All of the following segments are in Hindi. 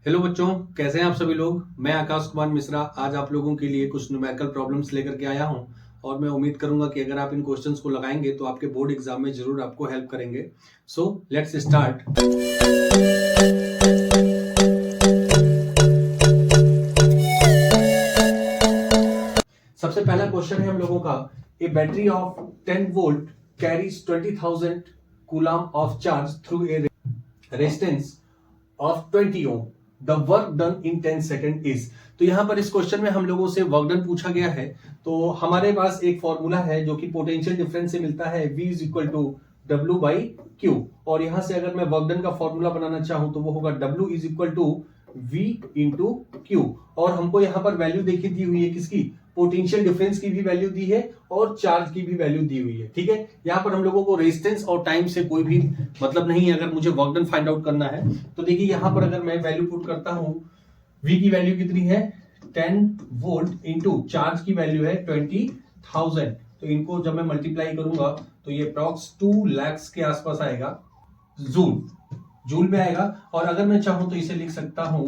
हेलो बच्चों, कैसे हैं आप सभी लोग। मैं आकाश कुमार मिश्रा आज आप लोगों के लिए कुछ न्यूमेरिकल प्रॉब्लम्स लेकर के आया हूं और मैं उम्मीद करूंगा कि अगर आप इन क्वेश्चंस को लगाएंगे तो आपके बोर्ड एग्जाम में जरूर आपको हेल्प करेंगे। So let's start. सबसे पहला क्वेश्चन है हम लोगों का, a battery of 10 volt carries 20,000 coulomb of charge through a resistance of 20 ohm. The work done in 10 second is. तो यहां पर इस क्वेश्चन में हम लोगों से वर्क डन पूछा गया है। तो हमारे पास एक फॉर्मूला है जो कि पोटेंशियल डिफरेंस से मिलता है, V is equal to W by Q. और यहां से अगर मैं वर्क डन का फॉर्मूला बनाना चाहूं तो वो होगा W is equal to V into Q. और हमको यहां पर वैल्यू देखी दी हुई है किसकी, पोटेंशियल डिफरेंस की भी वैल्यू दी है और चार्ज की भी वैल्यू दी हुई है। ठीक है, यहां पर हम लोगों को रेजिस्टेंस और टाइम से कोई भी मतलब नहीं है। अगर मुझे वर्क डन फाइंड आउट करना है तो देखिए यहां पर अगर मैं वैल्यू पुट करता हूं, V की वैल्यू कितनी है 10 वोल्ट इंटू चार्ज की वैल्यू है 20,000। तो इनको जब मैं मल्टीप्लाई करूंगा तो ये अप्रॉक्स 2 लाख के आसपास आएगा, जूल में आएगा। और अगर मैं चाहूं तो इसे लिख सकता हूं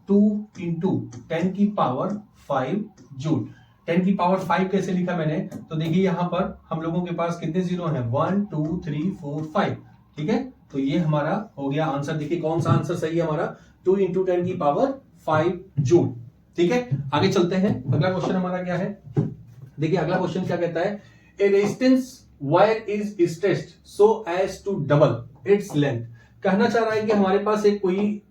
2 इंटू 10 की पावर 5 जूल। 10 की पावर 5 कैसे लिखा मैंने, तो देखिए यहां पर हम लोगों के पास कितने जीरो हैं, 1 2 3 4 5। ठीक है, तो ये हमारा हो गया आंसर। देखिए कौन सा आंसर सही है हमारा, 2 इंटू 10 की पावर 5 जूल। ठीक है, आगे चलते हैं। अगला क्वेश्चन हमारा क्या है, देखिए अगला क्वेश्चन क्या कहता है, a resistance wire is stretched so as to double its length. कहना चाह रहा है कि हमारे पास एक कोई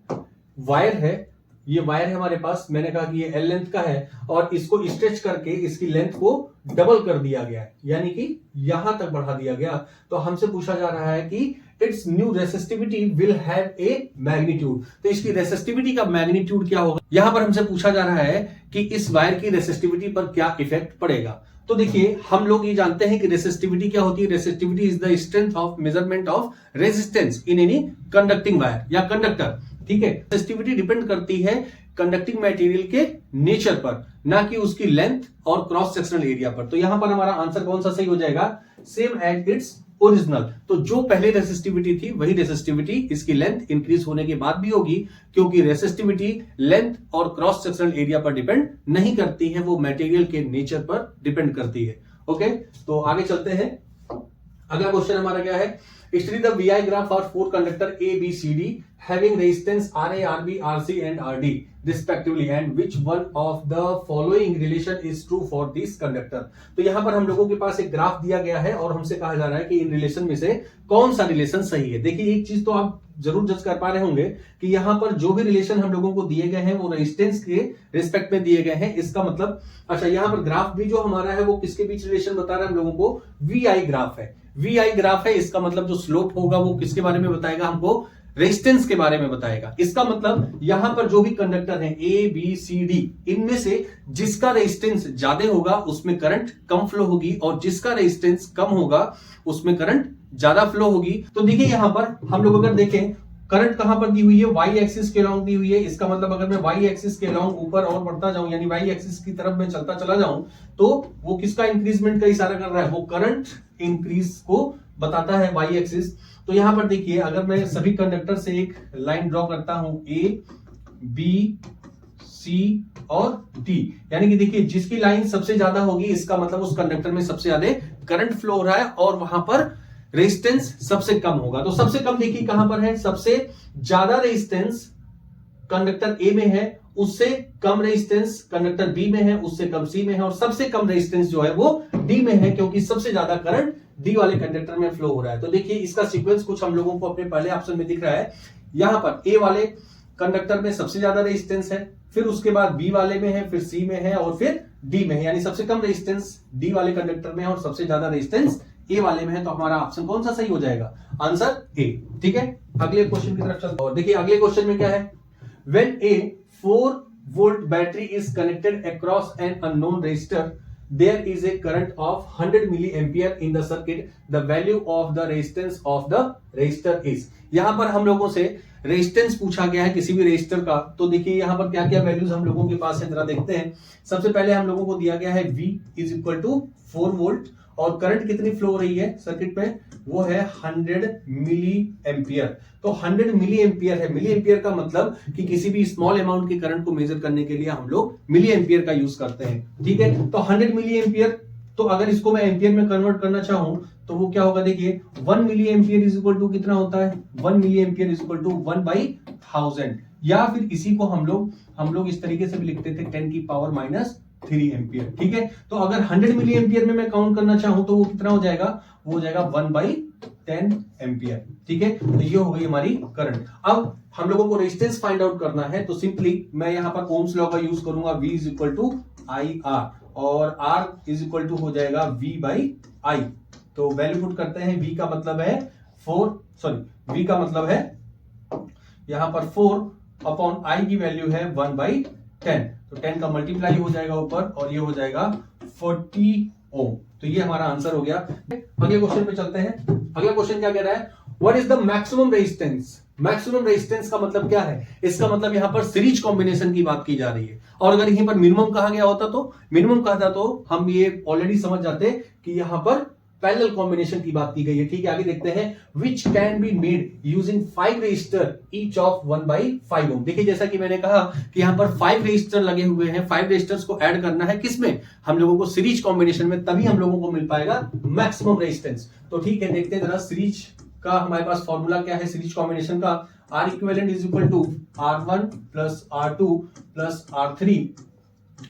वायर है, ये वायर है हमारे पास, मैंने कहा कि ये L लेंथ का है और इसको स्ट्रेच करके इसकी लेंथ को डबल कर दिया गया है, यानी कि यहां तक बढ़ा दिया गया। तो हमसे पूछा जा रहा है कि it's new resistivity will have a magnitude. तो इसकी रेसिस्टिविटी का मैग्नीट्यूड क्या होगा, यहां पर हमसे पूछा जा रहा है कि इस वायर की रेसिस्टिविटी पर क्या इफेक्ट पड़ेगा। तो देखिए हम लोग ये जानते हैं कि रेसिस्टिविटी क्या होती है, resistivity is the strength of measurement of resistance in any conducting wire या कंडक्टर। ठीक है, रेसिस्टिविटी डिपेंड करती है कंडक्टिंग मटेरियल के नेचर पर, ना कि उसकी लेंथ और क्रॉस सेक्शनल एरिया पर। तो यहां पर हमारा आंसर कौन सा सही हो जाएगा, सेम एज इट्स ओरिजिनल। तो जो पहले रेसिस्टिविटी थी वही रेसिस्टिविटी इसकी लेंथ इंक्रीज होने के बाद भी होगी, क्योंकि रेसिस्टिविटी लेंथ और क्रॉस सेक्शनल एरिया पर डिपेंड नहीं करती है, वो मटेरियल के नेचर पर डिपेंड करती है। ओके, तो आगे चलते हैं। अगला क्वेश्चन हमारा क्या है, study the VI graph for 4 conductor A, B, C, D having resistance RA, RB, RC and RD respectively and which one of the following relation is true for this conductor। तो यहां पर हम लोगों के पास एक ग्राफ दिया गया है और हमसे कहा जा रहा है कि इन रिलेशन में से कौन सा रिलेशन सही है। देखिए एक चीज तो आप जरूर जज कर पा रहे होंगे कि यहां पर जो भी रिलेशन हम लोगों को दिए गए हैं वो रेजिस्टेंस के रिस्पेक्ट में दिए गए हैं। इसका मतलब अच्छा, यहां पर ग्राफ भी जो हमारा है वो किसके बीच रिलेशन बता रहा है हम लोगों को, VI ग्राफ है। VI ग्राफ है, इसका मतलब जो स्लोप होगा वो किसके बारे में बताएगा हमको, रेजिस्टेंस के बारे में बताएगा। इसका मतलब यहां पर जो भी कंडक्टर हैं A, B, C, D, इनमें से जिसका रेजिस्टेंस ज्यादा होगा उसमें करंट कम फ्लो होगी और जिसका रेजिस्टेंस कम होगा उसमें करंट ज्यादा फ्लो होगी। तो देखिए यहां पर हम लोग अगर देखें करंट कहां पर दी हुई है, वाई एक्सिस के अलोंग दी हुई है। इसका मतलब अगर मैं वाई एक्सिस के अलोंग ऊपर और बढ़ता जाऊं, यानी वाई एक्सिस की तरफ मैं चलता चला जाऊं, तो वो किसका इंक्रीजमेंट का इशारा कर रहा है, वो करंट इंक्रीज को बताता है वाई एक्सिस। तो यहां पर देखिए अगर मैं सभी कंडक्टर से एक लाइन ड्रॉ करता हूं A, B, C और D, यानी कि देखिए जिसकी लाइन सबसे ज्यादा होगी इसका मतलब उस कंडक्टर में सबसे ज्यादा करंट फ्लो हो रहा है और वहां पर रेजिस्टेंस सबसे कम होगा। तो सबसे कम देखिए कहां पर है, सबसे ज्यादा रेजिस्टेंस कंडक्टर A में है, उससे कम रेजिस्टेंस कंडक्टर B में है, उससे कम C में है और सबसे कम रेजिस्टेंस जो है वो D में है, क्योंकि सबसे ज्यादा करंट D वाले कंडक्टर में फ्लो हो रहा है। तो देखिए इसका सीक्वेंस कुछ हम लोगों को अपने पहले ऑप्शन में दिख रहा है। यहां पर A वाले कंडक्टर में सबसे ज्यादा रेजिस्टेंस है, फिर उसके बाद B वाले में है, फिर C में है और फिर D में है, यानी सबसे कम रेजिस्टेंस D वाले कंडक्टर में है और सबसे ज्यादा रेजिस्टेंस A वाले में है। तो हमारा ऑप्शन कौन सा सही हो जाएगा, आंसर A। ठीक है, अगले क्वेश्चन की तरफ चलते हैं और देखिए अगले क्वेश्चन में क्या है, when a 4 volt battery is connected across an unknown resistor there is a current of 100 milliampere in the circuit, the value of the resistance of the resistor is। यहां पर हम लोगों से रेजिस्टेंस पूछा गया है किसी भी रेजिस्टर का। तो देखिए यहां पर क्या क्या वैल्यूज हम लोगों के पास है, जरा देखते हैं। सबसे पहले हम लोगों को दिया गया है V is equal to 4 volt और करंट कितनी फ्लो हो रही है सर्किट में, वो है 100 मिली एम्पियर। तो 100 मिली एम्पियर है। मिली एम्पियर का मतलब कि किसी भी स्मॉल अमाउंट के करंट को मेजर करने के लिए हम लोग मिली एम्पियर का यूज करते हैं। ठीक है, तो 100 मिली एम्पियर, तो अगर इसको मैं एम्पियर में कन्वर्ट करना चाहूं तो वो क्या होगा, देखिए 1 milli ampere is equal to कितना होता है, 1 milli ampere is equal to 1/1000, या फिर इसी को हम लोग इस तरीके से भी लिखते थे 10 की पावर -3 एम्पियर। ठीक है, तो अगर 100 मिली एम्पियर में मैं काउंट करना चाहूं तो वो कितना हो जाएगा, वो हो जाएगा 1/10 एम्पियर। ठीक है, तो ये हो गई हमारी करंट। अब हम लोगों को रेजिस्टेंस फाइंड आउट करना है, तो सिंपली मैं यहां पर ओम्स लॉ का यूज करूंगा, V is equal to IR, और R इज इक्वल टू हो जाएगा V/I। तो वैल्यू पुट करते हैं, V का मतलब है V का मतलब है यहां पर 4/I की वैल्यू है 1/10, तो 10 का मल्टीप्लाई हो जाएगा ऊपर और ये हो जाएगा 40 ओम। तो ये हमारा आंसर हो गया। अगले क्वेश्चन पे चलते हैं। अगला क्वेश्चन क्या कह रहा है, what is the maximum resistance. Maximum resistance का मतलब क्या है, इसका मतलब यहां पर सीरीज कॉम्बिनेशन की बात की जा रही है, और अगर यहीं पर मिनिमम कहा गया होता तो मिनिमम कहा था तो हम ये ऑलरेडी समझ जाते कि यहां पर पैरेलल कॉम्बिनेशन की बात की गई है। ठीक है, आगे देखते हैं, which can be made using 5 resistor each of 1/5 ohm. देखिए जैसा कि मैंने कहा कि यहां पर 5 रेजिस्टर लगे हुए हैं, 5 रेजिस्टर्स को ऐड करना है किसमें, हम लोगों को सीरीज कॉम्बिनेशन में, तभी हम लोगों को मिल पाएगा मैक्सिमम रेजिस्टेंस। तो ठीक है, देखते हैं जरा सीरीज का हमारे पास फॉर्मूला क्या है सीरीज कॉम्बिनेशन का, R equivalent is equal to R1 plus R2 plus R3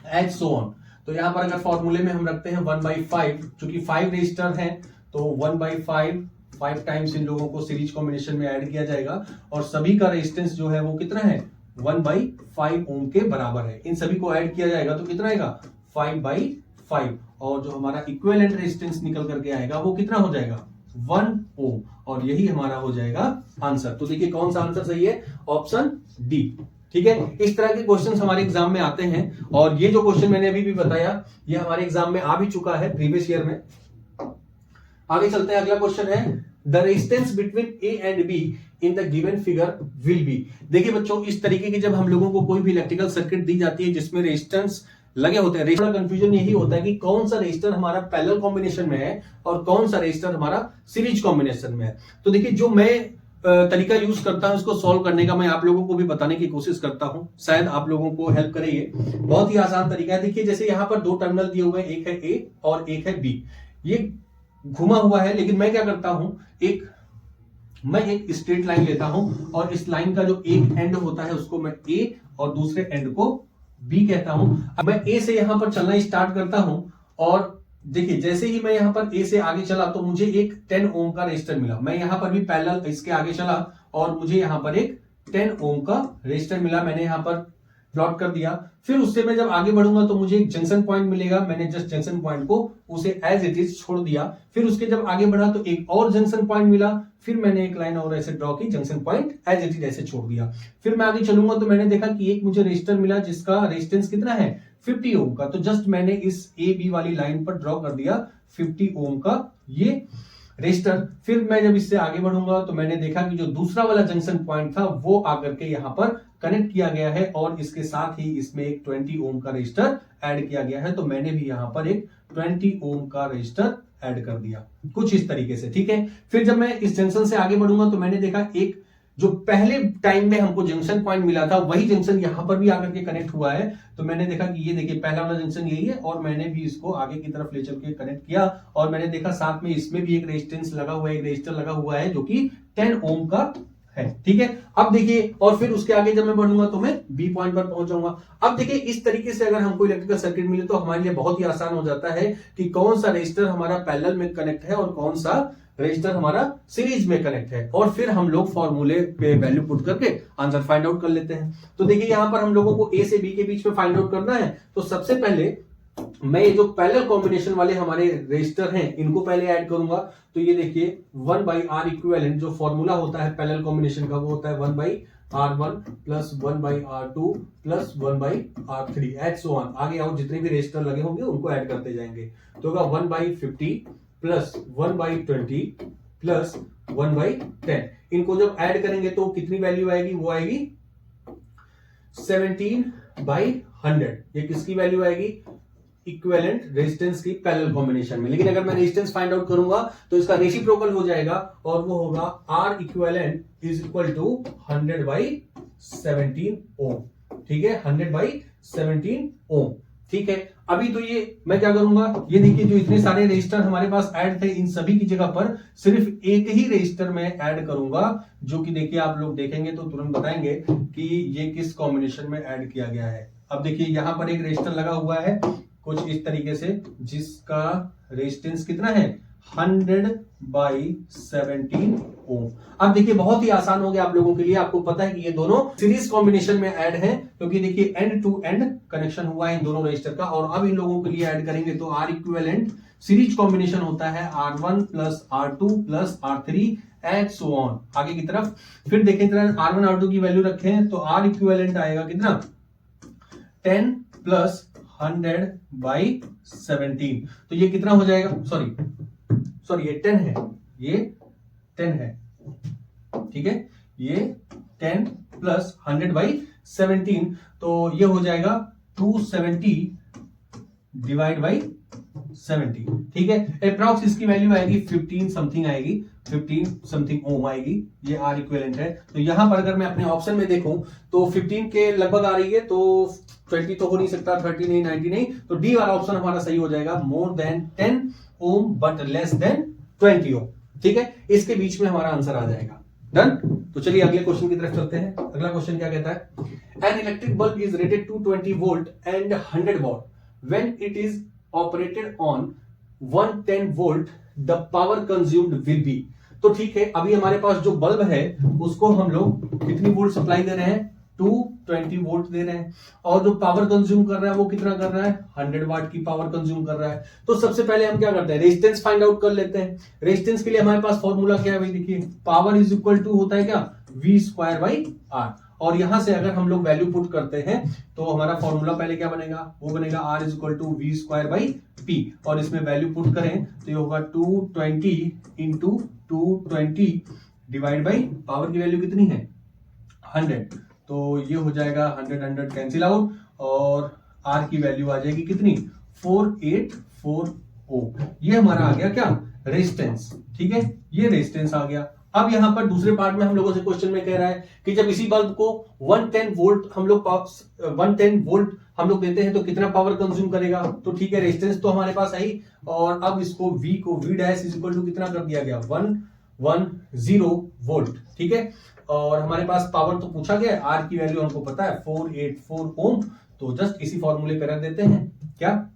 and so on. तो यहां पर अगर फॉर्मूले में हम रखते हैं 1/5, चूंकि 5 रेजिस्टर हैं तो 1/5 टाइम्स इन लोगों को सीरीज कॉम्बिनेशन में ऐड किया जाएगा, और सभी का रेजिस्टेंस जो है वो कितना है, 1/5 ओम के बराबर है। इन सभी को ऐड किया जाएगा तो कितना आएगा, 5/5, और जो हमारा इक्विवेलेंट रेजिस्टेंस निकल करके आएगा वो कितना हो जाएगा, 1 ओम, और यही हमारा हो जाएगा आंसर। तो देखिए कौन सा आंसर सही है, ऑप्शन डी। ठीक है, इस तरह के क्वेश्चंस हमारे एग्जाम में आते हैं, और ये जो क्वेश्चन मैंने अभी भी बताया ये हमारे एग्जाम में आ भी चुका है प्रीवियस ईयर में। आगे चलते हैं, अगला क्वेश्चन है, the resistance between A and be in the given figure will be. देखिए बच्चों, इस तरीके की जब हम लोगों को कोई भी इलेक्ट्रिकल सर्किट दी जाती है जिसमें रेजिस्टेंस लगे होते हैं, थोड़ा कंफ्यूजन यही होता है कि कौन सा रेजिस्टर हमारा पैरेलल कॉम्बिनेशन में है और कौन सा रेजिस्टर हमारा सीरीज कॉम्बिनेशन में है। तो देखिए जो मैं तरीका यूज करता हूं इसको सॉल्व करने का, मैं आप लोगों को भी बताने की कोशिश करता हूं, शायद आप लोगों को हेल्प करे। ये बहुत ही आसान तरीका है। देखिए जैसे यहां पर 2 टर्मिनल दिए हुए हैं, एक है ए और एक है बी, ये घुमा हुआ है, लेकिन मैं क्या करता हूं, मैं एक स्ट्रेट लाइन लेता हूं, और इस लाइन का जो एक एंड होता है उसको मैं ए और दूसरे एंड को बी कहता हूं। अब मैं ए से यहां पर चलना स्टार्ट करता हूं, और देखिए जैसे ही मैं यहां पर ए से आगे चला तो मुझे एक 10 ओम का रेजिस्टर मिला। मैं यहां पर भी पैरेलल इसके आगे चला और मुझे यहां पर एक 10 ओम का रेजिस्टर मिला, मैंने यहां पर प्लॉट कर दिया। फिर उससे मैं जब आगे बढ़ूंगा तो मुझे एक जंक्शन पॉइंट मिलेगा, मैंने जस्ट जंक्शन पॉइंट को उसे एज इट इज छोड़ दिया। फिर उसके जब आगे बढ़ा तो एक और जंक्शन पॉइंट मिला, फिर मैंने एक लाइन और ऐसे ड्रॉ की, junction point as it is ऐसे छोड़ दिया। फिर मैं आगे चलूंगा तो मैंने देखा कि एक मुझे रेजिस्टर मिला जिसका रेजिस्टेंस कितना है, 50 ओम का, तो जस्ट मैंने इस ए बी वाली लाइन पर ड्रॉ कर दिया 50 ओम का ये रेजिस्टर। फिर मैं जब इससे आगे बढ़ूंगा तो मैंने देखा कि जो दूसरा वाला जंक्शन पॉइंट था वो आकर के यहां पर कनेक्ट किया गया है, और इसके साथ ही इसमें एक 20 ओम का रेजिस्टर ऐड किया गया है, तो मैंने भी यहां पर एक 20 ओम का रेजिस्टर ऐड कर दिया, कुछ इस तरीके से। ठीक है, फिर जब मैं इस जंक्शन से आगे बढ़ूंगा तो मैंने देखा एक जो पहले टाइम में हमको जंक्शन पॉइंट मिला था वही जंक्शन यहां पर भी आकर के कनेक्ट हुआ है, तो मैंने देखा कि ये देखिए पहला वाला जंक्शन यही है, और मैंने भी इसको आगे की तरफ ले चल के कनेक्ट किया, और मैंने देखा साथ में इसमें भी एक रेजिस्टेंस लगा हुआ है, एक रेजिस्टर लगा हुआ है जो कि 10 ओम का है। ठीक है, अब देखिए, और फिर उसके आगे जब मैं बढ़ूंगा तो मैं बी पॉइंट पर पहुंच जाऊंगा। अब देखिए इस तरीके से अगर हमको इलेक्ट्रिकल सर्किट मिले तो हमारे लिए बहुत ही आसान हो जाता है कि कौन सा रेजिस्टर हमारा पैरेलल में कनेक्ट है और कौन सा रजिस्टर हमारा सीरीज में कनेक्ट है, और फिर हम लोग फॉर्मूले पे वैल्यू पुट करके आंसर फाइंड आउट कर लेते हैं। तो देखिए यहां पर हम लोगों को ए से बी के बीच में फाइंड आउट करना है, तो सबसे पहले मैं ये जो पैरेलल कॉम्बिनेशन वाले हमारे रजिस्टर हैं इनको पहले ऐड करूंगा। तो ये देखिए 1/R इक्विवेलेंट जो फॉर्मूला होता है पैरेलल कॉम्बिनेशन का वो होता है 1/R1 plus 1/R2 plus 1/R3 and so on. आगे आओ जितने भी रजिस्टर लगे होंगे उनको ऐड करते जाएंगे, तो होगा 1/50 प्लस 1/20 प्लस 1/10। इनको जब ऐड करेंगे तो कितनी वैल्यू आएगी, वो आएगी 17/100। ये किसकी वैल्यू आएगी, इक्विवेलेंट रेजिस्टेंस की पैरेलल कॉम्बिनेशन में। लेकिन अगर मैं रेजिस्टेंस फाइंड आउट करूंगा तो इसका रेसिप्रोकल हो जाएगा और वो होगा R equivalent is equal to 100/17 ohm. ठीक है, 100/17 ओम। ठीक है, अभी तो ये मैं क्या करूंगा, ये देखिए जो इतने सारे रेजिस्टर हमारे पास ऐड थे, इन सभी की जगह पर सिर्फ एक ही रेजिस्टर में ऐड करूंगा, जो कि देखिए आप लोग देखेंगे तो तुरंत बताएंगे कि ये किस कॉम्बिनेशन में ऐड किया गया है। अब देखिए यहां पर एक रेजिस्टर लगा हुआ है कुछ इस तरीके से, जिसका रेजिस्टेंस कितना है 100/17 ओम। अब देखिए बहुत ही आसान हो गया आप लोगों के लिए, आपको पता है कि ये दोनों सीरीज कॉम्बिनेशन में ऐड हैं, क्योंकि देखिए एंड टू एंड कनेक्शन हुआ है इन दोनों रेजिस्टर का। और अब इन लोगों के लिए ऐड करेंगे तो R इक्विवेलेंट सीरीज कॉम्बिनेशन होता है R1 plus R2 plus R3 and so on आगे की तरफ। फिर देखें R1 R2 की वैल्यू रखें तो R इक्विवेलेंट आएगा कितना 10 प्लस 100/17। तो ये कितना हो जाएगा, सॉरी ये 10 है, ये 10 है। ठीक है, ये 10 प्लस 100/17 तो ये हो जाएगा 270 डिवाइड बाई 70। ठीक है, अप्रॉक्स इसकी वैल्यू आएगी 15 समथिंग आएगी, 15 समथिंग ओम आएगी। ये R इक्विवेलेंट है। तो यहां पर अगर मैं अपने ऑप्शन में देखूं तो 15 के लगभग आ रही है, तो 20 तो हो नहीं सकता, 30 नहीं, 90 नहीं, तो डी वाला ऑप्शन हमारा सही हो जाएगा, more than 10 ohm but less than 20 ohm. ठीक है, इसके बीच में हमारा आंसर आ जाएगा। डन। तो चलिए अगले क्वेश्चन की तरफ चलते हैं। अगला क्वेश्चन क्या कहता है, an electric bulb is rated to 20 volt and 100 watt when it is operated on 110 volt the power consumed will be. तो ठीक है, अभी हमारे पास जो बल्ब है उसको हम लोग कितनी वोल्ट सप्लाई दे रहे हैं, 220 वोल्ट दे रहे हैं, और जो पावर कंज्यूम कर रहा है वो कितना कर रहा है 100 वाट की पावर कंज्यूम कर रहा है। तो सबसे पहले हम क्या करते हैं, रेजिस्टेंस फाइंड आउट कर लेते हैं। रेजिस्टेंस के लिए हमारे पास फॉर्मूला क्या है भाई, देखिए पावर इज इक्वल टू होता है क्या V²/R। और यहां से अगर हम लोग वैल्यू पुट करते हैं तो हमारा फॉर्मूला पहले क्या बनेगा, वो बनेगा R is equal to V²/P। और इसमें वैल्यू पुट करें तो ये होगा 220 इंटू 220 डिवाइड बाई पावर की वैल्यू कितनी है 100, तो ये हो जाएगा 100 कैंसिल आउट और R की वैल्यू आ जाएगी कितनी 484 ओम। ये हमारा आ गया क्या रेजिस्टेंस। ठीक है, ये रेजिस्टेंस आ गया। अब यहां पर दूसरे पार्ट में हम लोगों से क्वेश्चन में कह रहा है कि जब इसी बल्ब को 110 वोल्ट हम लोग 110 वोल्ट हम लोग देते हैं तो कितना पावर कंज्यूम करेगा। तो ठीक है, रेजिस्टेंस तो हमारे पास आई, और अब इसको V को V dash is equal to कितना कर दिया गया 110 वोल्ट। ठीक है, और हमारे पास पावर तो पूछा गया है, R की वैल्यू हमको पता है 484 ओम। तो जस्ट इसी फॉर्मूले पे रख देते हैं क्या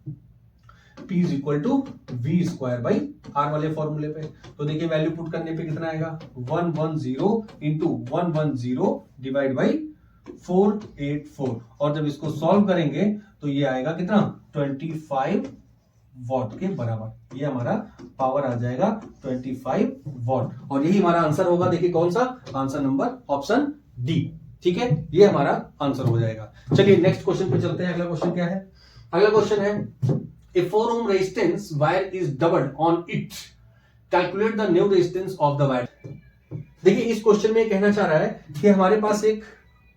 P is equal to V²/R वाले फॉर्मूले पे। तो देखिए वैल्यू पुट करने पे कितना आएगा 110 इंटू 110 डिवाइड बाई 484, और जब इसको सॉल्व करेंगे तो ये आएगा कितना 25 वॉट के बराबर। ये हमारा पावर आ जाएगा 25 वॉट, और यही हमारा आंसर होगा। देखिए कौन सा आंसर, नंबर ऑप्शन डी। ठीक है, ये हमारा आंसर हो जाएगा। चलिए नेक्स्ट क्वेश्चन पे चलते हैं। अगला क्वेश्चन क्या है, अगला क्वेश्चन है A 4 ohm resistance wire is doubled on it. Calculate the new resistance of the wire. देखिए इस क्वेश्चन में कहना चाह रहा है कि हमारे पास एक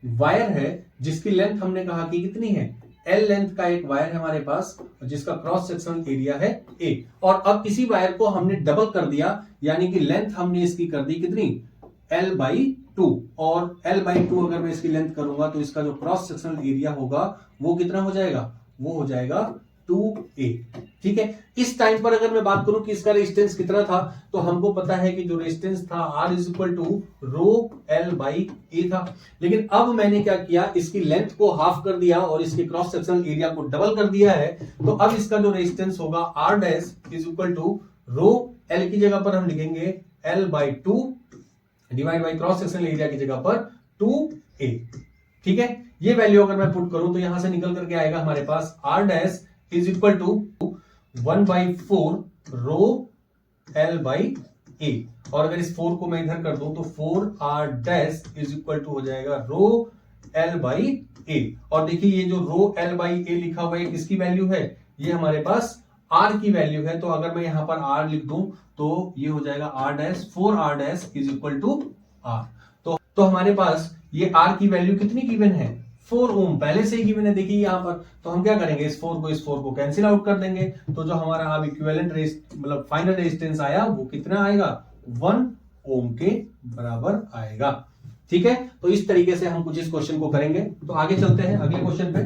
वायर है जिसकी लेंथ हमने कहा कि कितनी है L लेंथ का एक वायर है हमारे पास, जिसका क्रॉस सेक्शनल एरिया है A। और अब इसी वायर को हमने डबल कर दिया, यानी कि लेंथ हमने इसकी कर दी कितनी L/2, और L/2 अगर मैं इसकी लेंथ करूंगा तो इसका जो क्रॉस सेक्शनल एरिया होगा वो कितना हो जाएगा, वो हो जाएगा 2A। ठीक है, इस टाइम पर अगर मैं बात करूं कि इसका रेजिस्टेंस कितना था, तो हमको पता है कि जो रेजिस्टेंस था R is equal to ρL/A था। लेकिन अब मैंने क्या किया, इसकी लेंथ को हाफ कर दिया और इसके क्रॉस सेक्शनल एरिया को डबल कर दिया है। तो अब इसका जो रेजिस्टेंस होगा R dash is equal to ρL की जगह पर हम लिखेंगे L/2 divide by cross sectional area की जगह पर 2A। ठीक है, ये वैल्यू अगर मैं पुट करूं तो यहां से निकल करके आएगा हमारे पास R dash is equal to 1/4 ρL/A, और अगर इस 4 को मैं इधर कर दूं तो 4R dash is equal to हो जाएगा ρL/A। और देखिए ये जो ρL/A लिखा हुआ है किसकी वैल्यू है, ये हमारे पास R की वैल्यू है। तो अगर मैं यहां पर R लिख दूं तो ये हो जाएगा R dash 4R dash is equal to R। तो हमारे पास ये R की वैल्यू कितनी गिवन है 4 ओम पहले से ही मैंने देखी यहाँ पर, तो हम क्या करेंगे, इस 4 को कैंसिल आउट कर देंगे, तो जो हमारा अब इक्विवेलेंट मतलब फाइनल रेजिस्टेंस आया वो कितना आएगा, 1 ओम के बराबर आएगा। ठीक है, तो इस तरीके से हम कुछ इस क्वेश्चन को करेंगे। तो आगे चलते हैं अगले क्वेश्चन पे।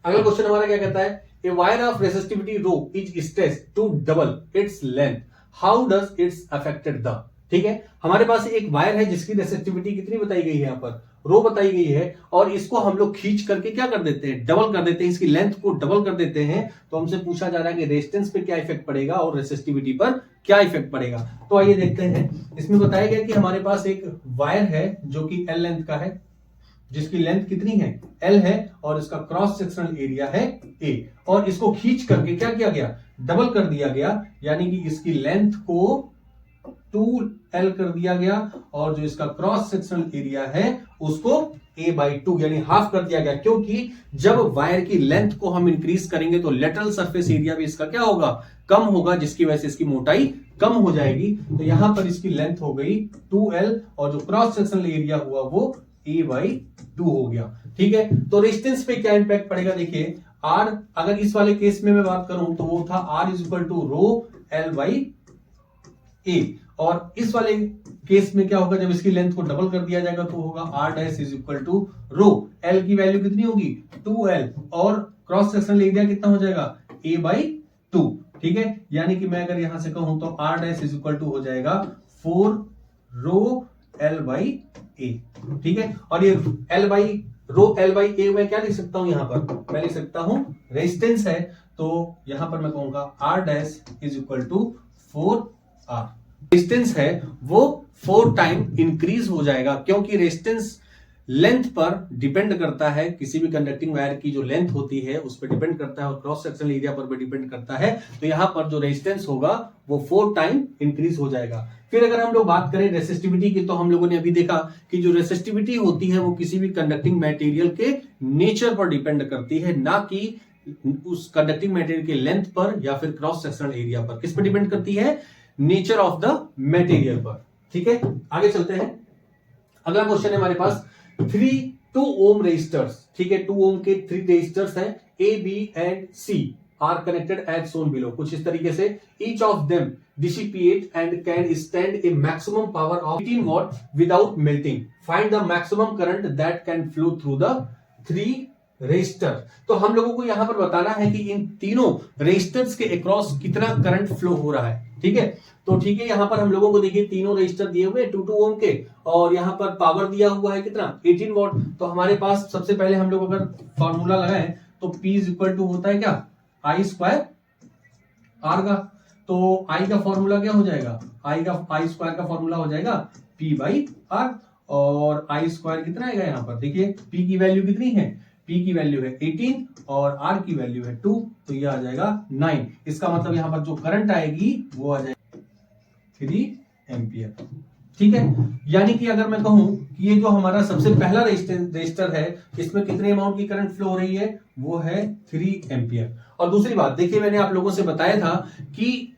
अगला क्वेश्चन हमारा क्या कहता है, a wire of resistivity rho is stretched to double its length, how does its affected the. ठीक है, हमारे पास एक वायर है जिसकी रेसिस्टिविटी कितनी बताई गई है, यहाँ पर रो बताई गई है, और इसको हम लोग खींच करके क्या कर देते हैं, डबल कर देते हैं, इसकी लेंथ को डबल कर देते हैं। तो हमसे पूछा जा रहा है कि रेजिस्टेंस पे क्या इफेक्ट पड़ेगा और रेसिस्टिविटी पर क्या इफेक्ट पड़ेगा। तो आइए देखते हैं। इसमें बताया गया कि हमारे पास एक वायर है जो कि L लेंथ का है, जिसकी लेंथ कितनी है, L है, और इसका क्रॉस सेक्शनल एरिया है A, और इसको खींच करके क्या किया गया, डबल कर दिया गया, यानी कि इसकी लेंथ को 2L कर दिया गया, और जो इसका क्रॉस सेक्शनल एरिया है उसको A/2 यानी हाफ कर दिया गया, क्योंकि जब वायर की लेंथ को हम इंक्रीज करेंगे तो लेटरल सरफेस एरिया भी इसका क्या होगा, कम होगा, जिसकी वजह से इसकी मोटाई कम हो जाएगी। तो यहां पर इसकी लेंथ हो गई 2L, और जो क्रॉस सेक्शनल एरिया हुआ वो A/2 हो गया। ठीक है, तो रेजिस्टेंस पे क्या इंपैक्ट पड़ेगा, देखिए R, अगर इस वाले केस में मैं बात करूं तो वो था R is equal to rho L/A, और इस वाले केस में क्या होगा, जब इसकी लेंथ को डबल कर दिया जाएगा तो होगा R dash is equal to rho, L की वैल्यू कितनी होगी 2L, और क्रॉस सेक्शनल एरिया कितना हो जाएगा A/2। ठीक है, यानी कि मैं अगर यहां से कहूं तो R dash is equal to हो जाएगा 4 रो L/A। ठीक है, और ये रो L/A मैं क्या लिख सकता हूं, यहां पर मैं लिख सकता हूं रेजिस्टेंस है, तो यहां पर मैं कहूंगा R dash is equal to 4R। Resistance है वो 4 टाइम इंक्रीज हो जाएगा, क्योंकि रेजिस्टेंस लेंथ पर डिपेंड करता है, किसी भी कंडक्टिंग वायर की जो लेंथ होती है उस पर डिपेंड करता है, और क्रॉस सेक्शनल एरिया पर भी डिपेंड करता है। तो यहां पर जो रेजिस्टेंस होगा वो 4 टाइम इंक्रीज हो जाएगा। फिर अगर हम लोग बात करें रेसिस्टिविटी की, तो हम लोगों ने अभी देखा कि जो रेसिस्टिविटी होती है वो किसी भी कंडक्टिंग मटेरियल के नेचर पर डिपेंड करती है, ना कि उस कंडक्टिंग मटेरियल के लेंथ पर या फिर क्रॉस सेक्शनल एरिया पर। किस पर डिपेंड करती है, नेचर ऑफ द मटेरियल पर। ठीक है, आगे चलते हैं। अगला क्वेश्चन है हमारे पास 2 ओम रेजिस्टर्स। ठीक है, 2 ओम के 3 रेजिस्टर्स हैं, A, B and C are connected as shown below. कुछ इस तरीके से, each of them dissipate and can stand a maximum power of 18 watt without melting, find the maximum current that can flow through the 3 resistor. तो हम लोगों को यहां पर बताना है कि इन तीनों रेजिस्टर्स के अक्रॉस कितना करंट फ्लो हो रहा है। ठीक है, तो ठीक है, यहां पर हम लोगों को देखिए तीनों रेजिस्टर दिए हुए 2 ओम के, और यहां पर पावर दिया हुआ है कितना 18 वॉट। तो हमारे पास सबसे पहले हम लोग अगर फॉर्मूला लगाएं तो P इज इक्वल टू होता है क्या, I स्क्वायर R का। तो I का फॉर्मूला क्या हो जाएगा, I स्क्वायर का फॉर्मूला हो जाएगा P/R, और I स्क्वायर कितना आएगा, यहाँ पर देखिए P की वैल्यू कितनी है, P की वैल्यू है 18 और R की वैल्यू है 2, तो ये आ जाएगा 9। इसका मतलब यहां पर जो करंट आएगी वो आ जाएगी 3 एम्पियर। ठीक है, यानी कि अगर मैं कहूं कि ये जो हमारा सबसे पहला रेजिस्टर है, इसमें कितने अमाउंट की करंट फ्लो हो रही है, वो है 3 एम्पियर। और दूसरी बात देखिए, मैंने आप लोगों से बताया था कि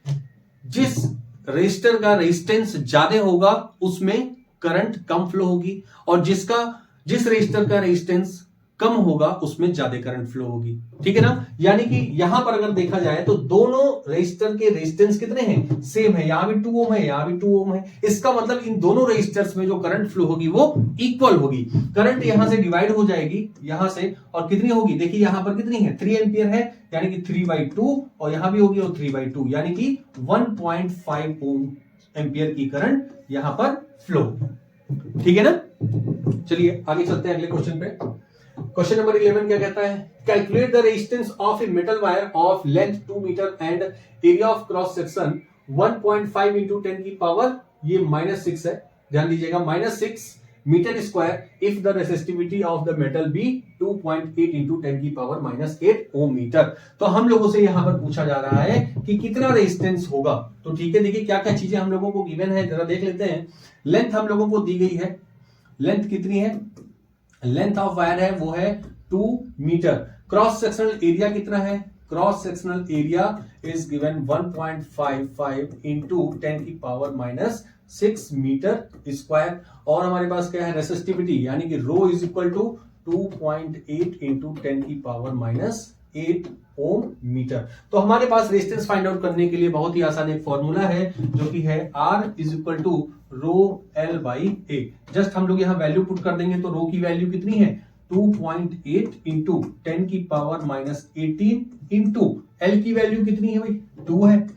जिस रेजिस्टर का रेजिस्टेंस ज्यादा होगा उसमें करंट कम फ्लो होगी, और जिस रेजिस्टर का रेजिस्टेंस कम होगा उसमें ज्यादा करंट फ्लो होगी। ठीक है ना, यानी कि यहां पर अगर देखा जाए तो दोनों रेजिस्टर के रेजिस्टेंस कितने हैं, सेम है, यहां भी 2 ओम है, यहां भी 2 ओम है। इसका मतलब इन दोनों रेजिस्टर्स में जो करंट फ्लो होगी वो इक्वल होगी। करंट यहां से डिवाइड हो जाएगी यहां से, और कितनी होगी, देखिए यहां पर कितनी है 3 एम्पियर है, यानी कि 3/2, और यहां भी होगी और 3/2, यानी कि 1.5 ओम एम्पियर की करंट यहां पर फ्लो। ठीक है ना, चलिए आगे चलते हैं अगले क्वेश्चन पे। क्वेश्चन नंबर 11 क्या कहता है, calculate the resistance of a metal wire of length 2 metre and area of cross section 1.5 into 10 की पावर, ये -6 है, ध्यान दीजिएगा, -6 metre square if the resistivity of the metal be 2.8 into 10 की पावर -8 ओम मीटर। तो हम लोगों से यहां पर पूछा जा रहा है कि कितना रेजिस्टेंस होगा। तो ठीक है, देखिए क्या क्या चीजें हम लोगों को गिवन है, जरा देख लेते हैं। लेंथ हम लोगों को दी गई है, लेंथ कितनी है, लेंथ ऑफ वायर है वो है 2 मीटर। क्रॉस सेक्शनल एरिया कितना है, cross sectional area is given 1.55 into 10 की पावर -6 मीटर स्क्वायर। और हमारे पास क्या है, रेसिस्टिविटी, यानी कि रो इज इक्वल टू 2.8 इंटू 10 की पावर -8 ओम मीटर। तो हमारे पास रेजिस्टेंस फाइंड आउट करने के लिए बहुत ही आसान एक फॉर्मूला है जो कि है R is equal to rho L by a. Just हम लोग यहाँ वैल्यू पुट कर देंगे तो रो की वैल्यू कितनी है 2.8 इंटू 10 की पावर -18 इंटू L की वैल्यू कितनी है भाई 2 है,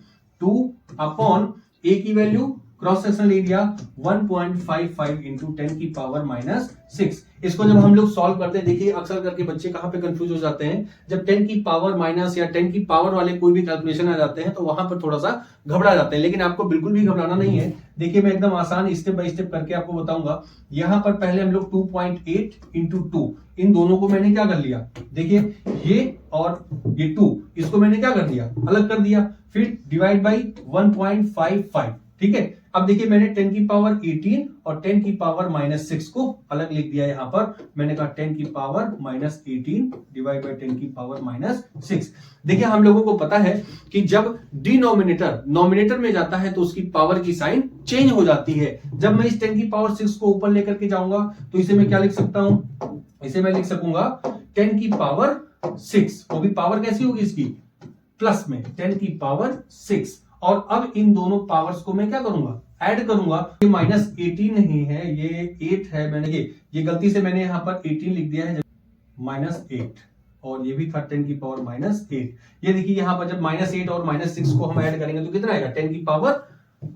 2 अपॉन ए की value cross sectional area 1.55 into 10 की पावर -6। इसको जब हम लोग सॉल्व करते हैं, देखिए अक्सर करके बच्चे कहां पे कंफ्यूज हो जाते हैं, जब 10 की पावर माइनस या 10 की पावर वाले कोई भी कैलकुलेशन आ जाते हैं तो वहां पर थोड़ा सा घबरा जाते हैं, लेकिन आपको बिल्कुल भी घबराना नहीं है। देखिए मैं एकदम आसान स्टेप बाय स्टेप करके आपको बताऊंगा। यहां पर पहले हम लोग 2.8 इंटू 2 इन दोनों को मैंने क्या कर लिया, देखिए ये और ये 2 इसको मैंने क्या कर दिया अलग कर दिया, फिर डिवाइड बाई 1.55, ठीक है। अब देखिए मैंने 10 की पावर 18 और 10 की पावर -6 को अलग लिख दिया। यहां पर मैंने कहा 10 की पावर -18 डिवाइड बाई 10 की पावर -6। देखिए हम लोगों को पता है कि जब डिनोमिनेटर नॉमिनेटर में जाता है तो उसकी पावर की साइन चेंज हो जाती है। जब मैं इस 10 की पावर 6 को ऊपर लेकर के जाऊंगा तो इसे मैं क्या लिख सकता हूं, इसे मैं लिख सकूंगा 10 की पावर 6, वो भी पावर कैसी होगी इसकी प्लस में 10 की पावर 6। और अब इन दोनों पावर्स को मैं क्या करूंगा ऐड करूंगा। ये -18 नहीं है, ये 8 है। मैंने ये गलती से मैंने यहां पर 18 लिख दिया है, -8 और ये भी था 10 की पावर -8। ये देखिए यहां पर जब -8 और -6 को हम ऐड करेंगे तो कितना आएगा 10 की पावर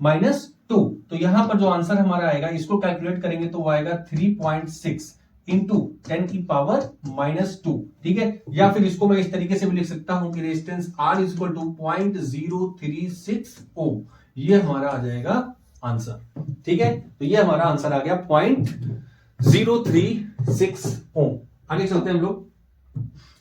-2। तो यहां पर जो आंसर हमारा आएगा इसको कैलकुलेट करेंगे तो वो आएगा 3.6 इंटू 10 की पावर -2, ठीक है। या फिर इसको मैं इस तरीके से भी लिख सकता हूं कि resistance R is equal to 0.036 ohm. ये हमारा आ जाएगा आंसर, ठीक है। तो ये हमारा आंसर आ गया 0.036 ओम। आगे चलते हैं हम लोग।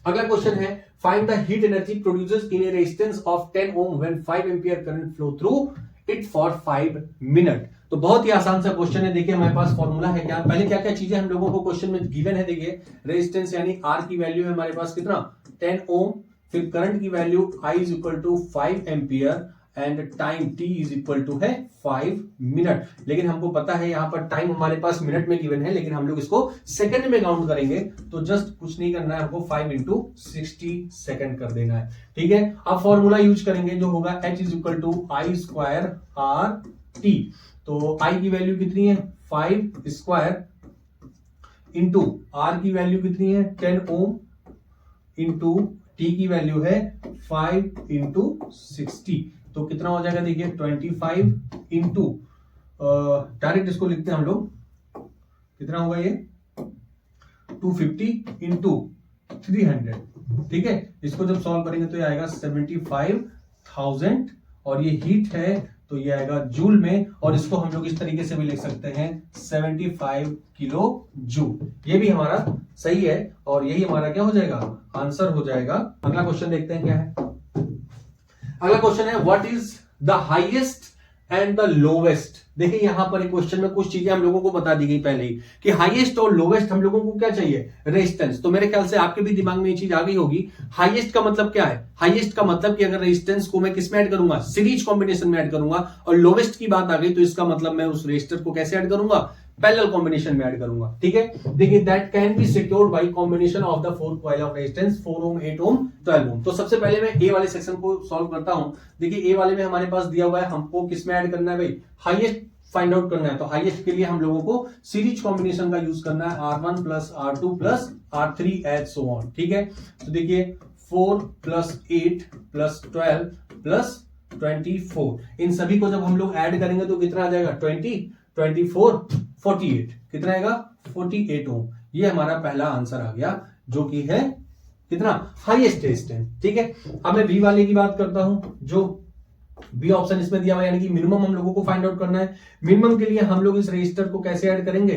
अगला क्वेश्चन है find the heat energy produces in a resistance of 10 ohm when 5 ampere current flow through it for 5 minute. तो बहुत ही आसान सा क्वेश्चन है। देखिए हमारे पास फॉर्मूला है क्या, पहले क्या क्या चीजें हम लोगों को क्वेश्चन में गिवन है। देखिए रेजिस्टेंस यानी R की वैल्यू है हमारे पास कितना 10 ओम, फिर करंट की value I is equal to 5 ampere and time T is equal to है 5 मिनट। लेकिन हमको पता है यहाँ पर टाइम हमारे पास मिनट में गिवन है, लेकिन हम लोग इसको सेकंड में काउंट करेंगे। तो जस्ट कुछ नहीं करना है, हमको 5 इंटू 60 सेकंड कर देना है, ठीक है। अब फॉर्मूला यूज करेंगे जो होगा H is equal to I square R T। तो I की वैल्यू कितनी है 5 स्क्वायर इंटू R की वैल्यू कितनी है 10 ओम इंटू T की वैल्यू है 5 इंटू 60। तो कितना हो जाएगा देखिए 25 इंटू डायरेक्ट इसको लिखते हैं हम लोग, कितना होगा ये 250 इंटू 300, ठीक है। इसको जब सॉल्व करेंगे तो ये आएगा 75,000 और ये हीट है तो ये आएगा जूल में, और इसको हम लोग इस तरीके से भी लिख सकते हैं 75 किलो जूल। ये भी हमारा सही है और यही हमारा क्या हो जाएगा आंसर हो जाएगा। अगला क्वेश्चन देखते हैं क्या है। अगला क्वेश्चन है what is the highest and the lowest. देखिए यहां पर एक क्वेश्चन में कुछ चीजें हम लोगों को बता दी गई पहले ही कि हाईएस्ट और लोवेस्ट हम लोगों को क्या चाहिए रेजिस्टेंस। तो मेरे ख्याल से आपके भी दिमाग में ये चीज आ गई होगी। हाईएस्ट का मतलब क्या है, हाईएस्ट का मतलब कि अगर रेजिस्टेंस को मैं किस में ऐड करूंगा सीरीज कॉम्बिनेशन में ऐड करूंगा, और लोवेस्ट की बात आ गई तो इसका मतलब मैं उस रेजिस्टर को कैसे ऐड करूंगा पैरेलल कॉम्बिनेशन में ऐड करूंगा, ठीक है। देखिए that can be secured by combination of the 4 coil of resistance 4 ओम 8 ओम 12 ओम। तो सबसे पहले मैं ए वाले सेक्शन को सॉल्व करता हूं। देखिए ए वाले में हमारे पास दिया हुआ है हमको किस में ऐड करना है भाई हाईएस्ट फाइंड आउट करना है। तो हाईएस्ट के लिए हम लोगों को सीरीज कॉम्बिनेशन का यूज करना है R1 plus R2 plus R3 and so on, ठीक है। तो देखिए 4 प्लस 8 प्लस 12 प्लस 24, इन सभी को जब हम लोग ऐड करेंगे तो कितना आ जाएगा 20 24 48, कितना आएगा 48 ओम। ये हमारा पहला आंसर आ गया जो कि है कितना हाईएस्ट रेजिस्टेंस, ठीक है। अब मैं बी वाले की बात करता हूं, जो बी ऑप्शन इसमें दिया हुआ यानी कि मिनिमम हम लोगों को फाइंड आउट करना है। मिनिमम के लिए हम लोग इस रेजिस्टर को कैसे ऐड करेंगे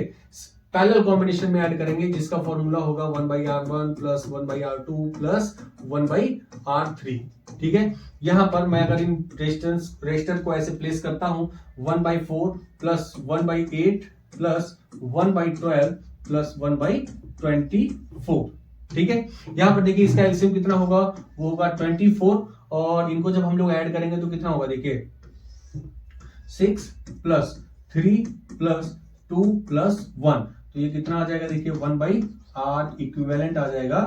पैरेलल कॉम्बिनेशन में ऐड करेंगे, जिसका फॉर्मूला होगा 1/R1 plus 1/R2 plus 1/R3, ठीक है। यहां पर मैं अगर इन रेजिस्टर को ऐसे प्लेस करता हूं 1/4 प्लस 1/8 प्लस 1/12 प्लस 1/24, ठीक है। यहां पर देखिए इसका एलसीएम कितना होगा वो होगा 24, और इनको जब हम लोग ऐड करेंगे तो कितना होगा देखिए 6 प्लस 3 प्लस 2 प्लस 1, तो ये कितना आ जाएगा देखिए 1/4 आर इक्विवेलेंट आ जाएगा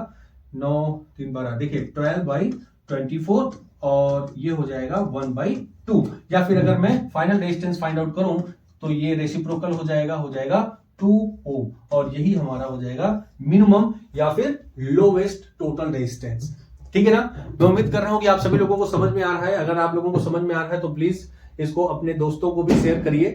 9 3 12, देखिए 12/24 और ये हो जाएगा 1/2। या फिर अगर मैं फाइनल रेजिस्टेंस फाइंड आउट करूं तो ये रेसिप्रोकल हो जाएगा 2 ओम, और यही हमारा हो जाएगा मिनिमम या फिर लोवेस्ट टोटल रेजिस्टेंस। ठीक है ना। मैं उम्मीद कर रहा हूं कि आप सभी लोगों को समझ में आ रहा है। अगर आप लोगों को समझ में आ रहा है तो प्लीज इसको अपने दोस्तों को भी शेयर करिए।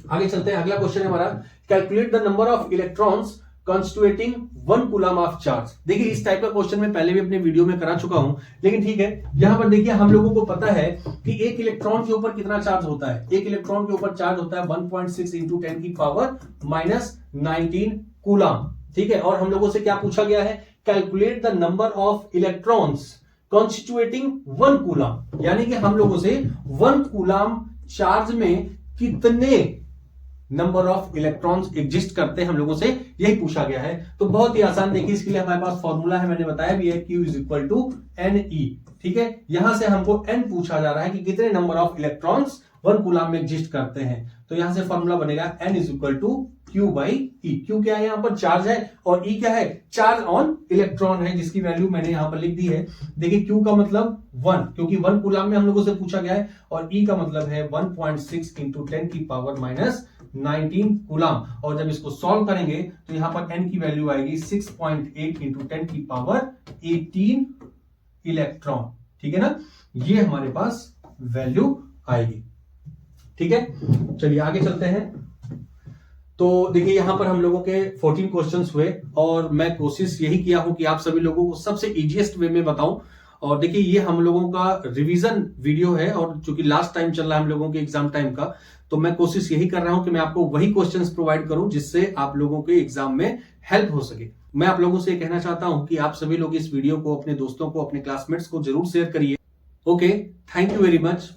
आगे चलते हैं। अगला क्वेश्चन है हमारा, calculate the number of electrons constituting 1 coulomb of charge. देखिए इस टाइप का क्वेश्चन मैं पहले भी अपने वीडियो में करा चुका हूं, लेकिन ठीक है, यहां पर देखिए हम लोगों को पता है कि एक इलेक्ट्रॉन के ऊपर कितना चार्ज होता है। एक इलेक्ट्रॉन के ऊपर चार्ज होता है 1.6 इंटू 10 की पावर -19 कूलम। ठीक है, और हम लोगों से क्या पूछा गया है, calculate the number of electrons constituting 1 coulomb, यानी कि हम लोगों से 1 कूलम चार्ज में कितने नंबर ऑफ इलेक्ट्रॉन्स एग्जिस्ट करते हैं, हम लोगों से यही पूछा गया है। तो बहुत ही आसान, देखिए इसके लिए हमारे पास फॉर्मूला है, मैंने बताया भी है, Q = Ne। ठीक है, यहां से हमको n पूछा जा रहा है कि कितने नंबर ऑफ इलेक्ट्रॉन्स 1 कूलम में एग्जिस्ट करते हैं। तो यहां से फॉर्मूला बनेगा n = Q/E। Q क्या है, यहां पर चार्ज है, और E क्या है, चार्ज ऑन इलेक्ट्रॉन है, जिसकी वैल्यू मैंने यहां पर लिख दी है। देखिए Q का मतलब 1, क्योंकि 1 कूलम में हम लोगों से पूछा गया है, और E का मतलब है 1.6 इंटू 10 की पावर -19 कूलम। और जब इसको सॉल्व करेंगे तो यहां पर n की वैल्यू आएगी 6.8 इंटू 10 की पावर 18 इलेक्ट्रॉन। ठीक है ना, ये हमारे पास वैल्यू आएगी। ठीक है, चलिए आगे चलते हैं। तो देखिए यहां पर हम लोगों के 14 क्वेश्चंस हुए, और मैं कोशिश यही किया हूं कि आप सभी लोगों को सबसे इजीएस्ट वे में बताऊं। और देखिए ये हम लोगों का रिवीजन वीडियो है, और चूंकि लास्ट टाइम चल रहा है हम लोगों के एग्जाम टाइम का, तो मैं कोशिश यही कर रहा हूं कि मैं आपको वही क्वेश्चंस प्रोवाइड करूं जिससे आप लोगों के एग्जाम में हेल्प हो सके। मैं आप लोगों से कहना चाहता हूं कि आप सभी लोग इस वीडियो को अपने दोस्तों को, अपने क्लासमेट्स को जरूर शेयर करिए। Okay, thank you very much